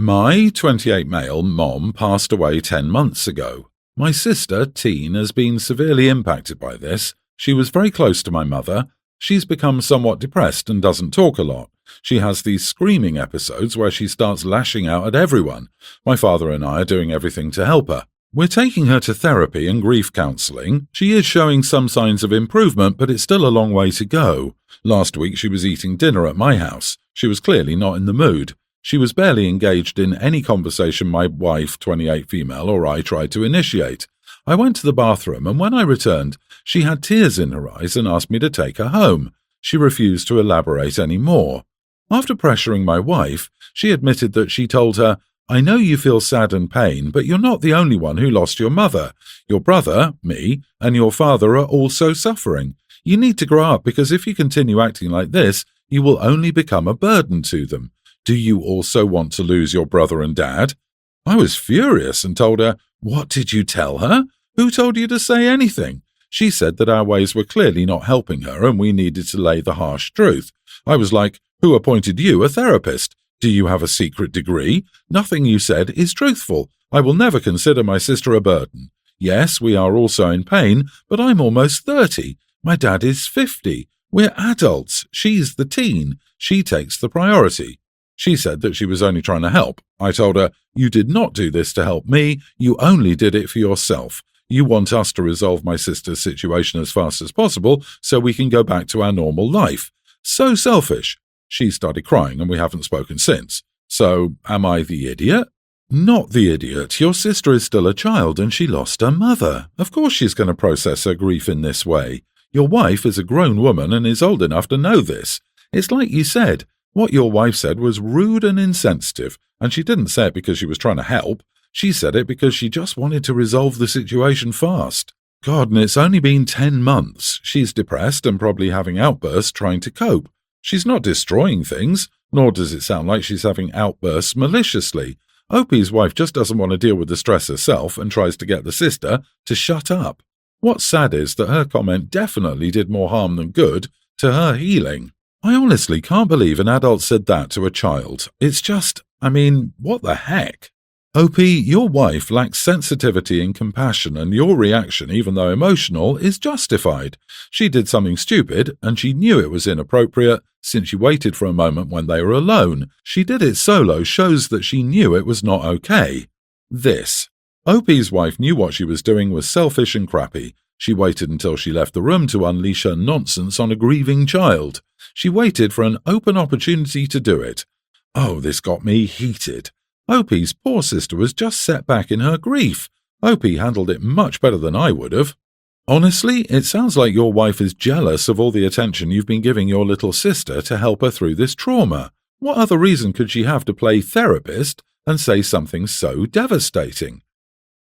My 28 male mom passed away 10 months ago. My sister, Teen, has been severely impacted by this. She was very close to my mother. She's become somewhat depressed and doesn't talk a lot. She has these screaming episodes where she starts lashing out at everyone. My father and I are doing everything to help her. We're taking her to therapy and grief counselling. She is showing some signs of improvement, but it's still a long way to go. Last week she was eating dinner at my house. She was clearly not in the mood. She was barely engaged in any conversation my wife, 28 female, or I tried to initiate. I went to the bathroom, and when I returned, she had tears in her eyes and asked me to take her home. She refused to elaborate any more. After pressuring my wife, she admitted that she told her, "I know you feel sad and pain, but you're not the only one who lost your mother. Your brother, me, and your father are also suffering. You need to grow up because if you continue acting like this, you will only become a burden to them. Do you also want to lose your brother and dad?" I was furious and told her, "What did you tell her? Who told you to say anything?" She said that our ways were clearly not helping her and we needed to lay the harsh truth. I was like, "Who appointed you a therapist? Do you have a secret degree? Nothing you said is truthful. I will never consider my sister a burden. Yes, we are also in pain, but I'm almost 30. My dad is 50. We're adults. She's the teen. She takes the priority." She said that she was only trying to help. I told her, "You did not do this to help me. You only did it for yourself. You want us to resolve my sister's situation as fast as possible so we can go back to our normal life. So selfish." She started crying and we haven't spoken since. So, am I the idiot? Not the idiot. Your sister is still a child and she lost her mother. Of course she's going to process her grief in this way. Your wife is a grown woman and is old enough to know this. It's like you said. What your wife said was rude and insensitive, and she didn't say it because she was trying to help. She said it because she just wanted to resolve the situation fast. God, and it's only been 10 months. She's depressed and probably having outbursts trying to cope. She's not destroying things, nor does it sound like she's having outbursts maliciously. Opie's wife just doesn't want to deal with the stress herself and tries to get the sister to shut up. What's sad is that her comment definitely did more harm than good to her healing. I honestly can't believe an adult said that to a child. It's just, what the heck? Opie, your wife lacks sensitivity and compassion, and your reaction, even though emotional, is justified. She did something stupid, and she knew it was inappropriate, since she waited for a moment when they were alone. She did it solo shows that she knew it was not okay. This. Opie's wife knew what she was doing was selfish and crappy. She waited until she left the room to unleash her nonsense on a grieving child. She waited for an open opportunity to do it. Oh, this got me heated. Opie's poor sister was just set back in her grief. Opie handled it much better than I would have. Honestly, it sounds like your wife is jealous of all the attention you've been giving your little sister to help her through this trauma. What other reason could she have to play therapist and say something so devastating?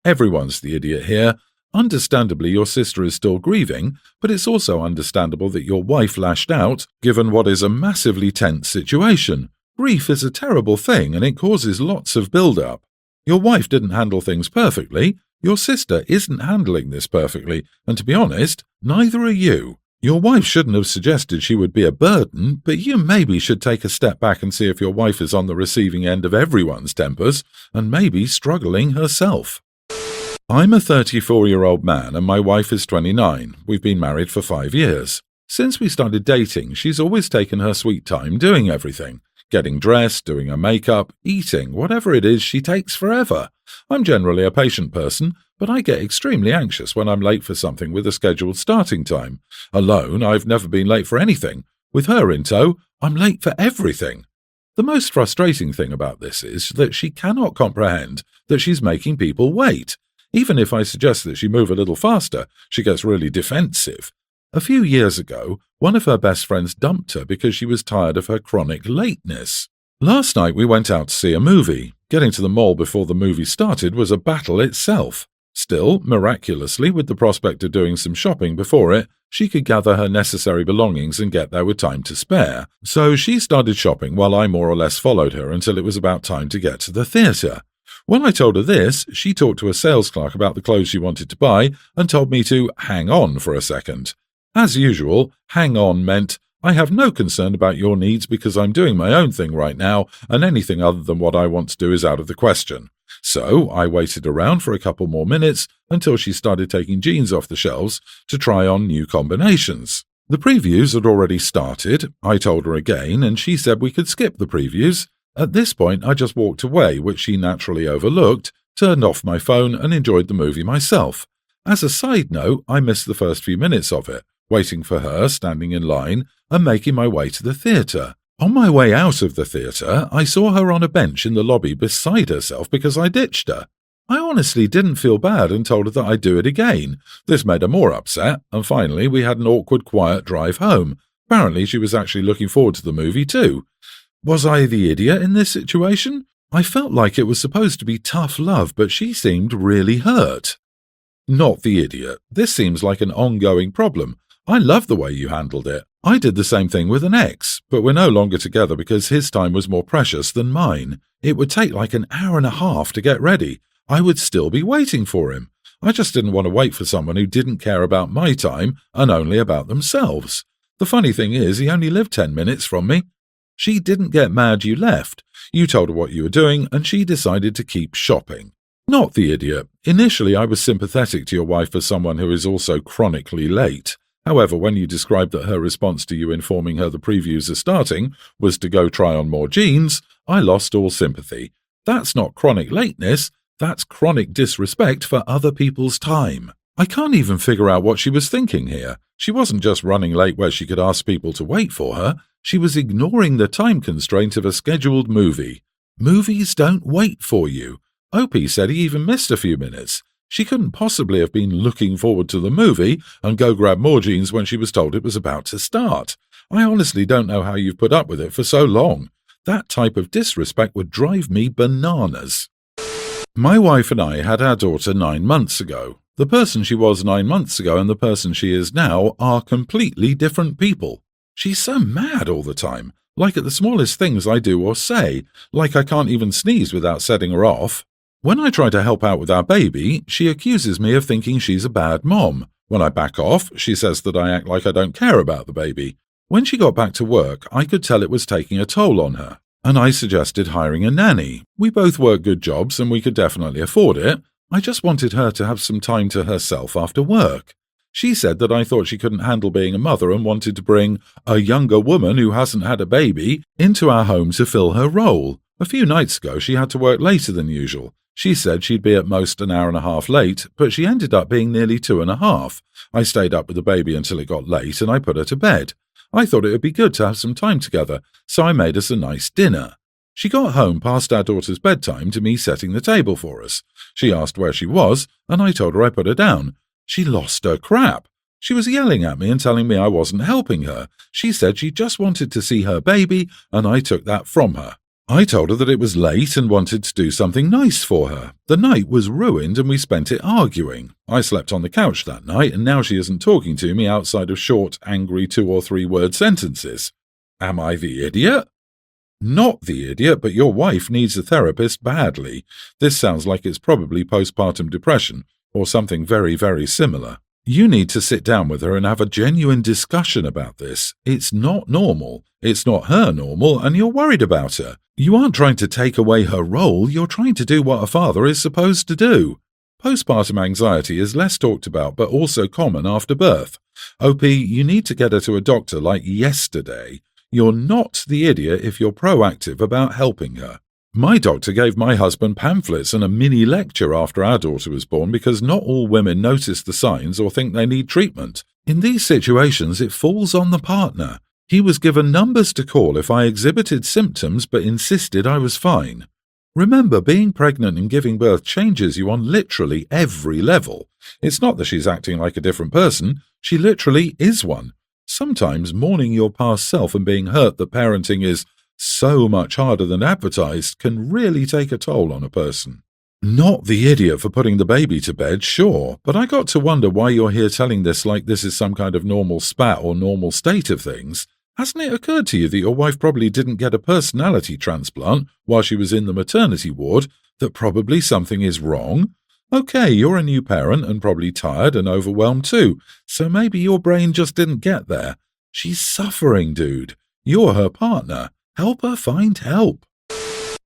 Everyone's the idiot here. Understandably, your sister is still grieving, but it's also understandable that your wife lashed out, given what is a massively tense situation. Grief is a terrible thing and it causes lots of build-up. Your wife didn't handle things perfectly. Your sister isn't handling this perfectly, and to be honest, neither are you. Your wife shouldn't have suggested she would be a burden, but you maybe should take a step back and see if your wife is on the receiving end of everyone's tempers, and maybe struggling herself. I'm a 34-year-old man and my wife is 29. We've been married for 5 years. Since we started dating, she's always taken her sweet time doing everything. Getting dressed, doing her makeup, eating, whatever it is, she takes forever. I'm generally a patient person, but I get extremely anxious when I'm late for something with a scheduled starting time. Alone, I've never been late for anything. With her in tow, I'm late for everything. The most frustrating thing about this is that she cannot comprehend that she's making people wait. Even if I suggest that she move a little faster, she gets really defensive. A few years ago, one of her best friends dumped her because she was tired of her chronic lateness. Last night we went out to see a movie. Getting to the mall before the movie started was a battle itself. Still, miraculously, with the prospect of doing some shopping before it, she could gather her necessary belongings and get there with time to spare. So she started shopping while I more or less followed her until it was about time to get to the theatre. When I told her this, she talked to a sales clerk about the clothes she wanted to buy and told me to hang on for a second. As usual, hang on meant, I have no concern about your needs because I'm doing my own thing right now, and anything other than what I want to do is out of the question. So I waited around for a couple more minutes until she started taking jeans off the shelves to try on new combinations. The previews had already started. I told her again, and she said we could skip the previews. At this point, I just walked away, which she naturally overlooked, turned off my phone, and enjoyed the movie myself. As a side note, I missed the first few minutes of it, waiting for her, standing in line, and making my way to the theatre. On my way out of the theatre, I saw her on a bench in the lobby beside herself because I ditched her. I honestly didn't feel bad and told her that I'd do it again. This made her more upset, and finally we had an awkward, quiet drive home. Apparently she was actually looking forward to the movie too. Was I the idiot in this situation? I felt like it was supposed to be tough love, but she seemed really hurt. Not the idiot. This seems like an ongoing problem. I love the way you handled it. I did the same thing with an ex, but we're no longer together because his time was more precious than mine. It would take like an hour and a half to get ready. I would still be waiting for him. I just didn't want to wait for someone who didn't care about my time and only about themselves. The funny thing is, he only lived 10 minutes from me. She didn't get mad you left. You told her what you were doing, and she decided to keep shopping. Not the idiot. Initially, I was sympathetic to your wife as someone who is also chronically late. However, when you described that her response to you informing her the previews are starting was to go try on more jeans, I lost all sympathy. That's not chronic lateness, that's chronic disrespect for other people's time. I can't even figure out what she was thinking here. She wasn't just running late where she could ask people to wait for her. She was ignoring the time constraint of a scheduled movie. Movies don't wait for you. Opie said he even missed a few minutes. She couldn't possibly have been looking forward to the movie and go grab more jeans when she was told it was about to start. I honestly don't know how you've put up with it for so long. That type of disrespect would drive me bananas. My wife and I had our daughter 9 months ago. The person she was 9 months ago and the person she is now are completely different people. She's so mad all the time, like at the smallest things I do or say, like I can't even sneeze without setting her off. When I try to help out with our baby, she accuses me of thinking she's a bad mom. When I back off, she says that I act like I don't care about the baby. When she got back to work, I could tell it was taking a toll on her, and I suggested hiring a nanny. We both work good jobs and we could definitely afford it. I just wanted her to have some time to herself after work. She said that I thought she couldn't handle being a mother and wanted to bring a younger woman who hasn't had a baby into our home to fill her role. A few nights ago, she had to work later than usual. She said she'd be at most an hour and a half late, but she ended up being nearly 2.5. I stayed up with the baby until it got late and I put her to bed. I thought it would be good to have some time together, so I made us a nice dinner. She got home past our daughter's bedtime to me setting the table for us. She asked where she was, and I told her I put her down. She lost her crap. She was yelling at me and telling me I wasn't helping her. She said she just wanted to see her baby, and I took that from her. I told her that it was late and wanted to do something nice for her. The night was ruined and we spent it arguing. I slept on the couch that night and now she isn't talking to me outside of short, angry 2 or 3 word sentences. Am I the idiot? Not the idiot, but your wife needs a therapist badly. This sounds like it's probably postpartum depression or something very, very similar. You need to sit down with her and have a genuine discussion about this. It's not normal. It's not her normal, and you're worried about her. You aren't trying to take away her role, you're trying to do what a father is supposed to do. Postpartum anxiety is less talked about but also common after birth. OP, you need to get her to a doctor like yesterday. You're not the idiot if you're proactive about helping her. My doctor gave my husband pamphlets and a mini lecture after our daughter was born because not all women notice the signs or think they need treatment. In these situations, it falls on the partner. He was given numbers to call if I exhibited symptoms but insisted I was fine. Remember, being pregnant and giving birth changes you on literally every level. It's not that she's acting like a different person, she literally is one. Sometimes mourning your past self and being hurt that parenting is so much harder than advertised can really take a toll on a person. Not the idiot for putting the baby to bed, sure, but I got to wonder why you're here telling this like this is some kind of normal spat or normal state of things. Hasn't it occurred to you that your wife probably didn't get a personality transplant while she was in the maternity ward, that probably something is wrong? Okay, you're a new parent and probably tired and overwhelmed too, so maybe your brain just didn't get there. She's suffering, dude. You're her partner. Help her find help.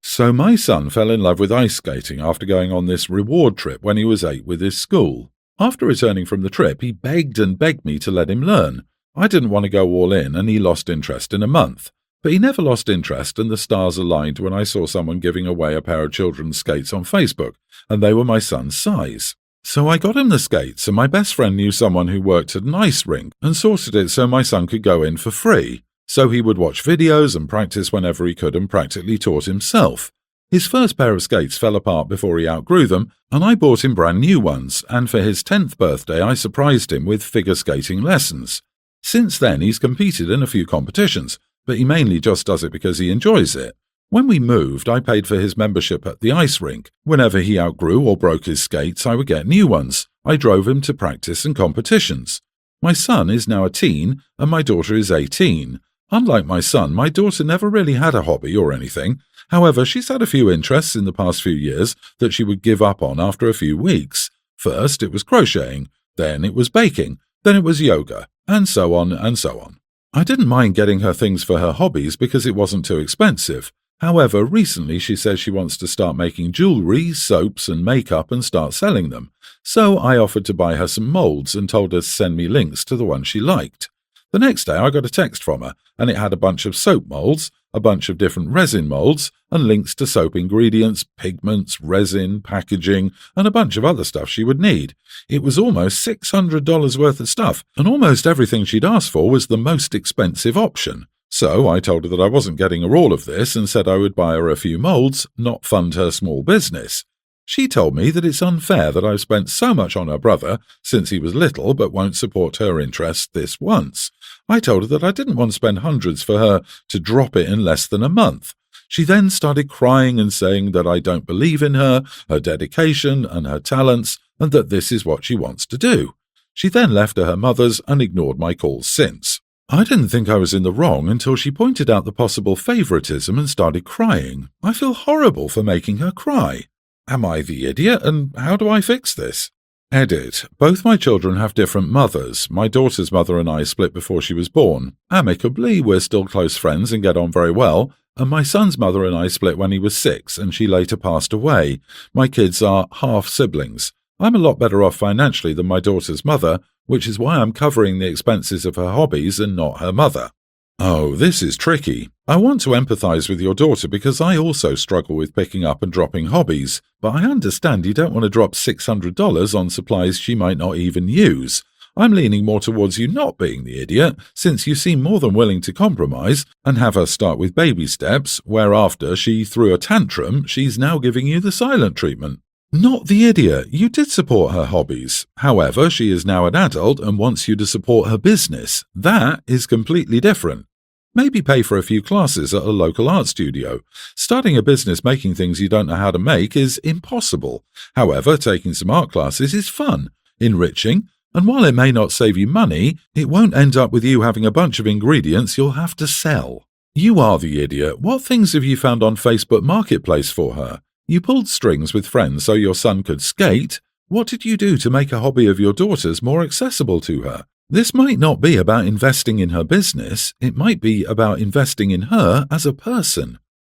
So my son fell in love with ice skating after going on this reward trip when he was 8 with his school. After returning from the trip, he begged and begged me to let him learn. I didn't want to go all in, and he lost interest in a month. But he never lost interest, and the stars aligned when I saw someone giving away a pair of children's skates on Facebook, and they were my son's size. So I got him the skates, and my best friend knew someone who worked at an ice rink and sorted it so my son could go in for free. So he would watch videos and practice whenever he could and practically taught himself. His first pair of skates fell apart before he outgrew them, and I bought him brand new ones, and for his 10th birthday I surprised him with figure skating lessons. Since then he's competed in a few competitions, but he mainly just does it because he enjoys it. When we moved, I paid for his membership at the ice rink. Whenever he outgrew or broke his skates, I would get new ones. I drove him to practice and competitions. My son is now a teen, and my daughter is 18. Unlike my son, my daughter never really had a hobby or anything. However, she's had a few interests in the past few years that she would give up on after a few weeks. First, it was crocheting, then it was baking, then it was yoga, and so on and so on. I didn't mind getting her things for her hobbies because it wasn't too expensive. However, recently she says she wants to start making jewellery, soaps and makeup and start selling them. So I offered to buy her some moulds and told her to send me links to the ones she liked. The next day I got a text from her, and it had a bunch of soap moulds, a bunch of different resin moulds, and links to soap ingredients, pigments, resin, packaging, and a bunch of other stuff she would need. It was almost $600 worth of stuff, and almost everything she'd asked for was the most expensive option. So I told her that I wasn't getting her all of this and said I would buy her a few moulds, not fund her small business. She told me that it's unfair that I've spent so much on her brother since he was little but won't support her interests this once. I told her that I didn't want to spend hundreds for her to drop it in less than a month. She then started crying and saying that I don't believe in her dedication and her talents, and that this is what she wants to do. She then left to her mother's and ignored my calls since. I didn't think I was in the wrong until she pointed out the possible favoritism and started crying. I feel horrible for making her cry. Am I the idiot, and how do I fix this? Edit. Both my children have different mothers. My daughter's mother and I split before she was born. Amicably, we're still close friends and get on very well, and my son's mother and I split when he was 6 and she later passed away. My kids are half-siblings. I'm a lot better off financially than my daughter's mother, which is why I'm covering the expenses of her hobbies and not her mother. Oh, this is tricky. I want to empathize with your daughter because I also struggle with picking up and dropping hobbies, but I understand you don't want to drop $600 on supplies she might not even use. I'm leaning more towards you not being the idiot, since you seem more than willing to compromise and have her start with baby steps, where after she threw a tantrum, she's now giving you the silent treatment. Not the idiot. You did support her hobbies. However, she is now an adult and wants you to support her business. That is completely different. Maybe pay for a few classes at a local art studio. Starting a business making things you don't know how to make is impossible. However, taking some art classes is fun, enriching, and while it may not save you money, it won't end up with you having a bunch of ingredients you'll have to sell. You are the idiot. What things have you found on Facebook Marketplace for her? You pulled strings with friends so your son could skate. What did you do to make a hobby of your daughter's more accessible to her? This might not be about investing in her business, it might be about investing in her as a person.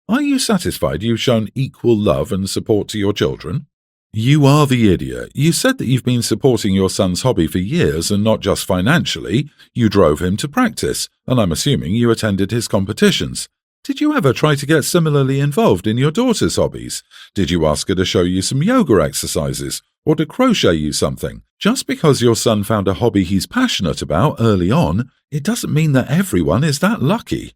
Are you satisfied you've shown equal love and support to your children? You are the idiot. You said that you've been supporting your son's hobby for years and not just financially. You drove him to practice, and I'm assuming you attended his competitions. Did you ever try to get similarly involved in your daughter's hobbies? Did you ask her to show you some yoga exercises or to crochet you something? Just because your son found a hobby he's passionate about early on, it doesn't mean that everyone is that lucky.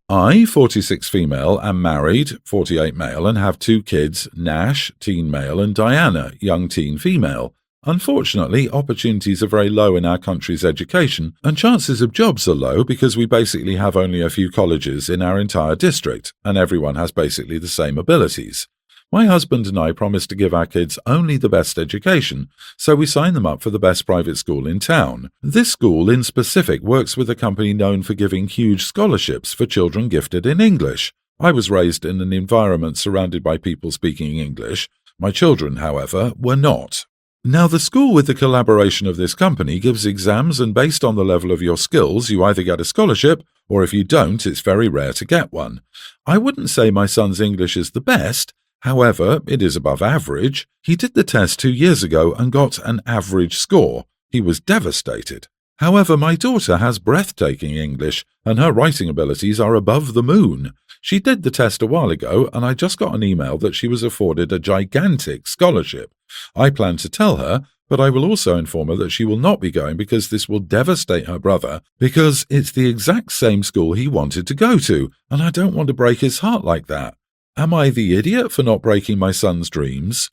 I, 46 female, am married, 48 male, and have 2 kids, Nash, teen male, and Diana, young teen female. Unfortunately, opportunities are very low in our country's education, and chances of jobs are low because we basically have only a few colleges in our entire district, and everyone has basically the same abilities. My husband and I promised to give our kids only the best education, so we signed them up for the best private school in town. This school in specific works with a company known for giving huge scholarships for children gifted in English. I was raised in an environment surrounded by people speaking English. My children, however, were not. Now, the school with the collaboration of this company gives exams, and based on the level of your skills, you either get a scholarship, or if you don't, it's very rare to get one. I wouldn't say my son's English is the best. However, it is above average. He did the test 2 years ago and got an average score. He was devastated. However, my daughter has breathtaking English, and her writing abilities are above the moon. She did the test a while ago, and I just got an email that she was afforded a gigantic scholarship. I plan to tell her, but I will also inform her that she will not be going because this will devastate her brother, because it's the exact same school he wanted to go to, and I don't want to break his heart like that. Am I the idiot for not breaking my son's dreams?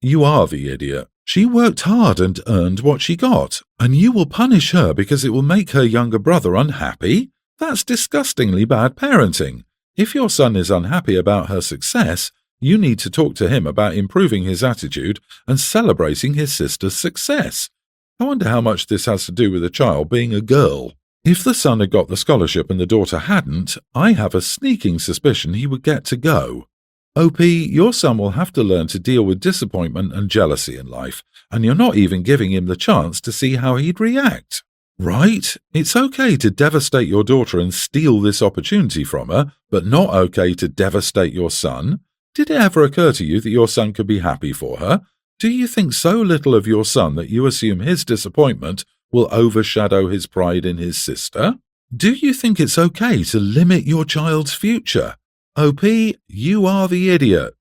You are the idiot. She worked hard and earned what she got, and you will punish her because it will make her younger brother unhappy? That's disgustingly bad parenting. If your son is unhappy about her success, you need to talk to him about improving his attitude and celebrating his sister's success. I wonder how much this has to do with the child being a girl. If the son had got the scholarship and the daughter hadn't, I have a sneaking suspicion he would get to go. OP, your son will have to learn to deal with disappointment and jealousy in life, and you're not even giving him the chance to see how he'd react. Right? It's okay to devastate your daughter and steal this opportunity from her, but not okay to devastate your son? Did it ever occur to you that your son could be happy for her? Do you think so little of your son that you assume his disappointment will overshadow his pride in his sister? Do you think it's okay to limit your child's future? OP, you are the idiot.